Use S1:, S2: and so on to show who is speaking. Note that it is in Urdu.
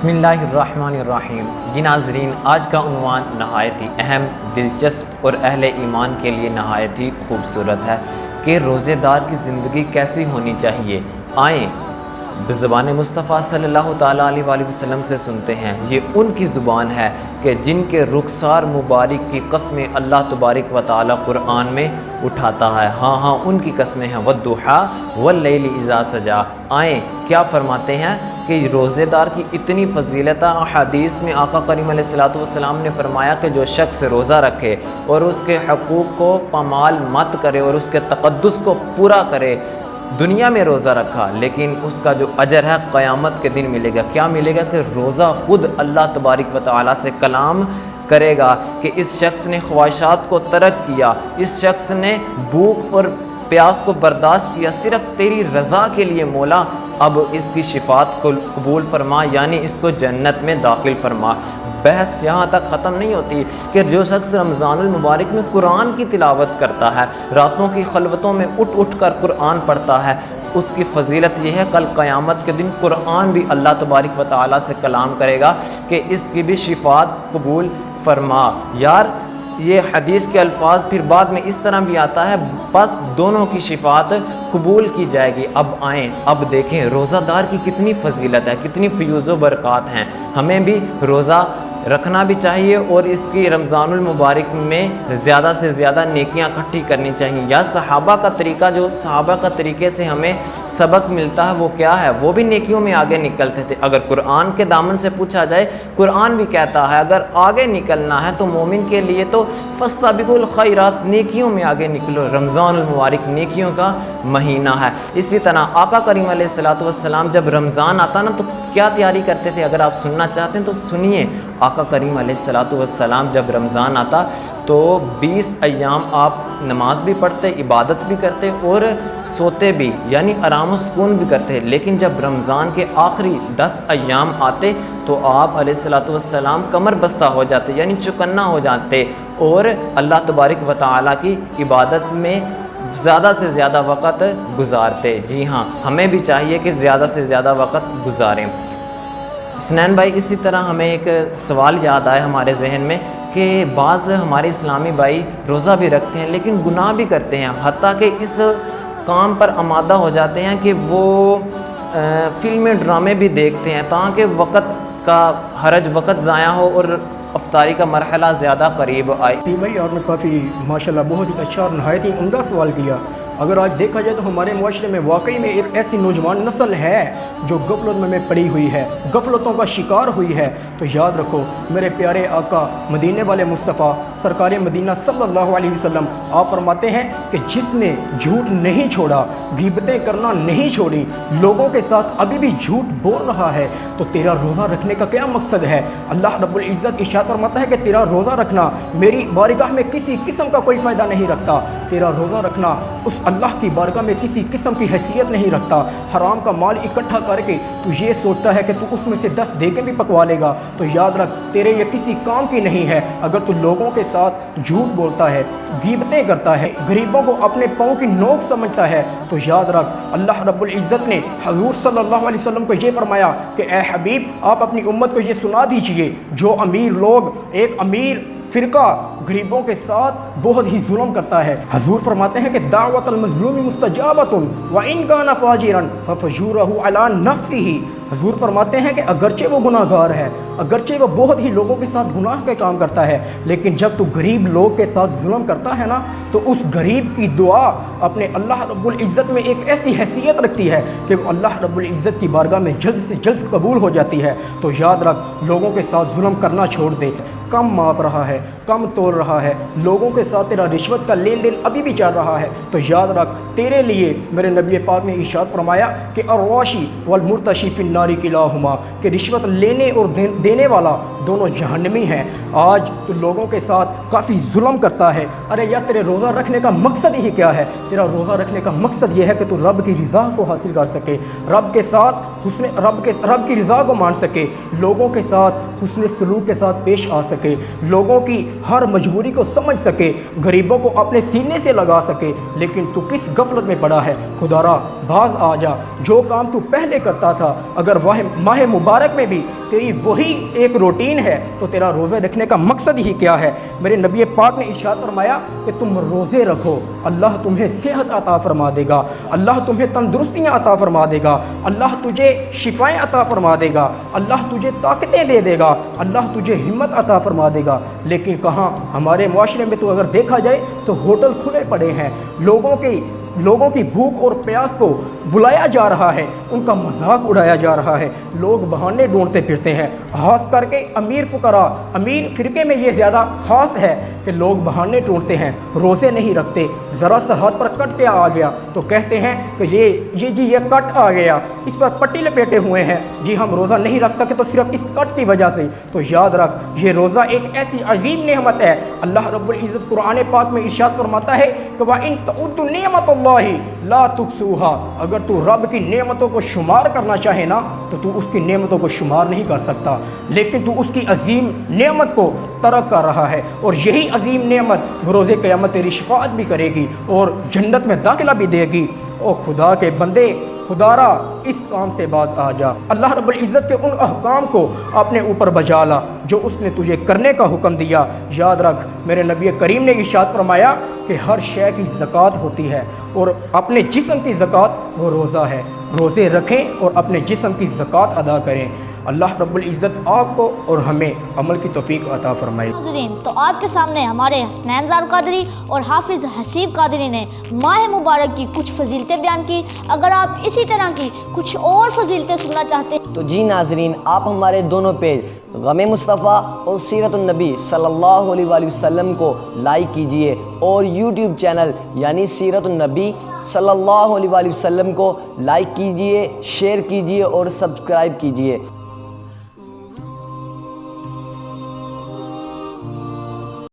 S1: بسم اللہ الرحمن الرحیم۔ جی ناظرین، آج کا عنوان نہایت ہی اہم، دلچسپ اور اہل ایمان کے لیے نہایت ہی خوبصورت ہے کہ روزے دار کی زندگی کیسی ہونی چاہیے۔ آئیں بزبان مصطفیٰ صلی اللہ تعالیٰ علیہ وآلہ وسلم سے سنتے ہیں۔ یہ ان کی زبان ہے کہ جن کے رخسار مبارک کی قسمیں اللہ تبارک و تعالیٰ قرآن میں اٹھاتا ہے۔ ہاں ان کی قسمیں ہیں، والضحیٰ واللیل اذا سجا۔ آئیں کیا فرماتے ہیں کہ روزے دار کی اتنی فضیلت ہے۔ حدیث میں آقا کریم علیہ الصلوۃ والسلام نے فرمایا کہ جو شخص روزہ رکھے اور اس کے حقوق کو پامال مت کرے اور اس کے تقدس کو پورا کرے، دنیا میں روزہ رکھا لیکن اس کا جو اجر ہے قیامت کے دن ملے گا۔ کیا ملے گا کہ روزہ خود اللہ تبارک و تعالیٰ سے کلام کرے گا کہ اس شخص نے خواہشات کو ترک کیا، اس شخص نے بھوک اور پیاس کو برداشت کیا صرف تیری رضا کے لیے مولا، اب اس کی شفاعت کو قبول فرما، یعنی اس کو جنت میں داخل فرما۔ بحث یہاں تک ختم نہیں ہوتی کہ جو شخص رمضان المبارک میں قرآن کی تلاوت کرتا ہے، راتوں کی خلوتوں میں اٹھ کر قرآن پڑھتا ہے، اس کی فضیلت یہ ہے کل قیامت کے دن قرآن بھی اللہ تبارک و تعالیٰ سے کلام کرے گا کہ اس کی بھی شفاعت قبول فرما۔ یار یہ حدیث کے الفاظ پھر بعد میں اس طرح بھی آتا ہے، بس دونوں کی شفاعت قبول کی جائے گی۔ اب آئیں، اب دیکھیں روزہ دار کی کتنی فضیلت ہے، کتنی فیوز و برکات ہیں۔ ہمیں بھی روزہ رکھنا بھی چاہیے اور اس کی رمضان المبارک میں زیادہ سے زیادہ نیکیاں اکٹھی کرنی چاہیے۔ یا صحابہ کا طریقہ، جو صحابہ کا طریقے سے ہمیں سبق ملتا ہے وہ کیا ہے؟ وہ بھی نیکیوں میں آگے نکلتے تھے۔ اگر قرآن کے دامن سے پوچھا جائے، قرآن بھی کہتا ہے اگر آگے نکلنا ہے تو مومن کے لیے تو فاستبقوا الخیرات، نیکیوں میں آگے نکلو۔ رمضان المبارک نیکیوں کا مہینہ ہے۔ اسی طرح آقا کریم علیہ الصلوۃ والسلام جب رمضان آتا نا تو کیا تیاری کرتے تھے؟ اگر آپ سننا چاہتے ہیں تو سنیے۔ آقا کریم علیہ الصلوۃ والسلام جب رمضان آتا تو 20 ایام آپ نماز بھی پڑھتے، عبادت بھی کرتے اور سوتے بھی، یعنی آرام و سکون بھی کرتے۔ لیکن جب رمضان کے آخری 10 ایام آتے تو آپ علیہ الصلوۃ والسلام کمر بستہ ہو جاتے، یعنی چکنا ہو جاتے اور اللہ تبارک و تعالیٰ کی عبادت میں زیادہ سے زیادہ وقت گزارتے۔ جی ہاں، ہمیں بھی چاہیے کہ زیادہ سے زیادہ وقت گزاریں۔ حسنین بھائی، اسی طرح ہمیں ایک سوال یاد آیا ہمارے ذہن میں کہ بعض ہمارے اسلامی بھائی روزہ بھی رکھتے ہیں لیکن گناہ بھی کرتے ہیں، حتیٰ کہ اس کام پر آمادہ ہو جاتے ہیں کہ وہ فلمیں ڈرامے بھی دیکھتے ہیں تاکہ وقت کا حرج، وقت ضائع ہو اور افطاری کا مرحلہ زیادہ قریب آئے۔
S2: بھائی آپ نے کافی ماشاءاللہ بہت ہی اچھا اور نہایت ہی عمدہ سوال کیا۔ اگر آج دیکھا جائے تو ہمارے معاشرے میں واقعی میں ایک ایسی نوجوان نسل ہے جو غفلت میں پڑی ہوئی ہے، غفلتوں کا شکار ہوئی ہے۔ تو یاد رکھو میرے پیارے آقا مدینے والے مصطفیٰ سرکار مدینہ صلی اللہ علیہ وسلم آپ فرماتے ہیں کہ جس نے جھوٹ نہیں چھوڑا، غیبتیں کرنا نہیں چھوڑی، لوگوں کے ساتھ ابھی بھی جھوٹ بول رہا ہے تو تیرا روزہ رکھنے کا کیا مقصد ہے؟ اللہ رب العزت ارشاد فرماتا ہے کہ تیرا روزہ رکھنا میری بارگاہ میں کسی قسم کا کوئی فائدہ نہیں رکھتا، تیرا روزہ رکھنا اس اللہ کی بارگاہ میں کسی قسم کی حیثیت نہیں رکھتا۔ حرام کا مال اکٹھا کر کے تو یہ سوچتا ہے کہ تو اس میں سے 10 دیگیں بھی پکوا لے گا، تو یاد رکھ تیرے یہ کسی کام کی نہیں ہے۔ اگر تو لوگوں کے ساتھ جھوٹ بولتا ہے، غیبتیں کرتا ہے، غریبوں کو اپنے پاؤں کی نوک سمجھتا ہے، تو یاد رکھ اللہ رب العزت نے حضور صلی اللہ علیہ وسلم کو یہ فرمایا کہ اے حبیب آپ اپنی امت کو یہ سنا دیجئے، جو امیر لوگ، ایک امیر فرقہ غریبوں کے ساتھ بہت ہی ظلم کرتا ہے، حضور فرماتے ہیں کہ دعوت المظلوم مستجابۃ وان کان فاجرا ففجورہ علی نفسہ۔ حضور فرماتے ہیں کہ اگرچہ وہ گناہ گار ہے، اگرچہ وہ بہت ہی لوگوں کے ساتھ گناہ کے کام کرتا ہے، لیکن جب تو غریب لوگ کے ساتھ ظلم کرتا ہے نا تو اس غریب کی دعا اپنے اللہ رب العزت میں ایک ایسی حیثیت رکھتی ہے کہ وہ اللہ رب العزت کی بارگاہ میں جلد سے جلد قبول ہو جاتی ہے۔ تو یاد رکھ لوگوں کے ساتھ ظلم کرنا چھوڑ دے، کم ماپ رہا ہے، کم تول رہا ہے، لوگوں کے ساتھ تیرا رشوت کا لین دین ابھی بھی چل رہا ہے، تو یاد رکھ تیرے لیے میرے نبی پاک نے ارشاد فرمایا کہ الراشی والمرتشی فی النار کلاہما، کہ رشوت لینے اور دینے والا دونوں جہنمی ہیں۔ آج تو لوگوں کے ساتھ کافی ظلم کرتا ہے۔ ارے یار تیرے روزہ رکھنے کا مقصد ہی کیا ہے؟ تیرا روزہ رکھنے کا مقصد یہ ہے کہ تو رب کی رضا کو حاصل کر سکے، رب کے ساتھ رب کی رضا کو مان سکے، لوگوں کے ساتھ حسن سلوک کے ساتھ پیش آ سکے، لوگوں کی ہر مجبوری کو سمجھ سکے، غریبوں کو اپنے سینے سے لگا سکے۔ لیکن تو کس غفلت میں پڑا ہے؟ خدا را باز آ جا، جو کام تو پہلے کرتا تھا اگر ماہ مبارک میں بھی تیری وہی ایک روٹین ہے تو تیرا روزہ رکھنے کا مقصد ہی کیا ہے؟ میرے نبی پاک نے ارشاد فرمایا کہ تم روزے رکھو، اللہ تمہیں صحت عطا فرما دے گا، اللہ تمہیں تندرستیاں عطا فرما دے گا، اللہ تجھے شفائیں عطا فرما دے گا، اللہ تجھے طاقتیں دے دے گا، اللہ تجھے ہمت عطا فرما دے گا۔ لیکن کہاں ہمارے معاشرے میں تو اگر دیکھا جائے تو ہوٹل کھلے پڑے ہیں، لوگوں کی بھوک اور پیاس کو بلایا جا رہا ہے، ان کا مذاق اڑایا جا رہا ہے، لوگ بہانے ڈھونڈتے پھرتے ہیں، خاص کر کے امیر فقراء، امیر فرقے میں یہ زیادہ خاص ہے کہ لوگ بہانے ڈھونڈتے ہیں، روزے نہیں رکھتے، ذرا سا ہاتھ پر کٹ کیا آ گیا تو کہتے ہیں کہ یہ کٹ آ گیا، اس پر پٹی لپیٹے ہوئے ہیں، جی ہم روزہ نہیں رکھ سکے تو صرف اس کٹ کی وجہ سے۔ تو یاد رکھ، یہ روزہ ایک ایسی عظیم نعمت ہے، اللہ رب العزت قرآن پاک میں ارشاد فرماتا ہے کہ وَإِن تَعُدُّوا نِعْمَتَ اللَّهِ لَا تُحْصُوهَا، اگر تو رب کی نعمتوں کو شمار کرنا چاہے نا تو تو اس کی نعمتوں کو شمار نہیں کر سکتا، لیکن تو اس کی عظیم نعمت کو ترک کر رہا ہے، اور یہی عظیم نعمت بروز قیامت تیری شفاعت بھی کرے گی اور جنت میں داخلہ بھی دے گی۔ او خدا کے بندے، خدا را اس کام سے باز آ جا، اللہ رب العزت کے ان احکام کو اپنے اوپر بجا لا جو اس نے تجھے کرنے کا حکم دیا۔ یاد رکھ، میرے نبی کریم نے ارشاد فرمایا کہ ہر شے کی زکوٰۃ ہوتی ہے، اور اپنے جسم کی زکوٰۃ وہ روزہ ہے، روزے رکھیں اور اپنے جسم کی زکوٰۃ ادا کریں۔ اللہ رب العزت آپ کو اور ہمیں عمل کی توفیق عطا فرمائے۔
S3: ناظرین، تو آپ کے سامنے ہمارے حسنین زار قادری اور حافظ حسیب قادری نے ماہ مبارک کی کچھ فضیلتیں بیان کی۔ اگر آپ اسی طرح کی کچھ اور فضیلتیں سننا چاہتے ہیں
S4: تو جی ناظرین، آپ ہمارے دونوں پیج غم مصطفیٰ اور سیرت النبی صلی اللہ علیہ وآلہ وسلم کو لائک کیجئے، اور یوٹیوب چینل یعنی سیرت النبی صلی اللہ علیہ وآلہ وسلم کو لائک کیجئے، شیئر کیجئے اور سبسکرائب کیجئے۔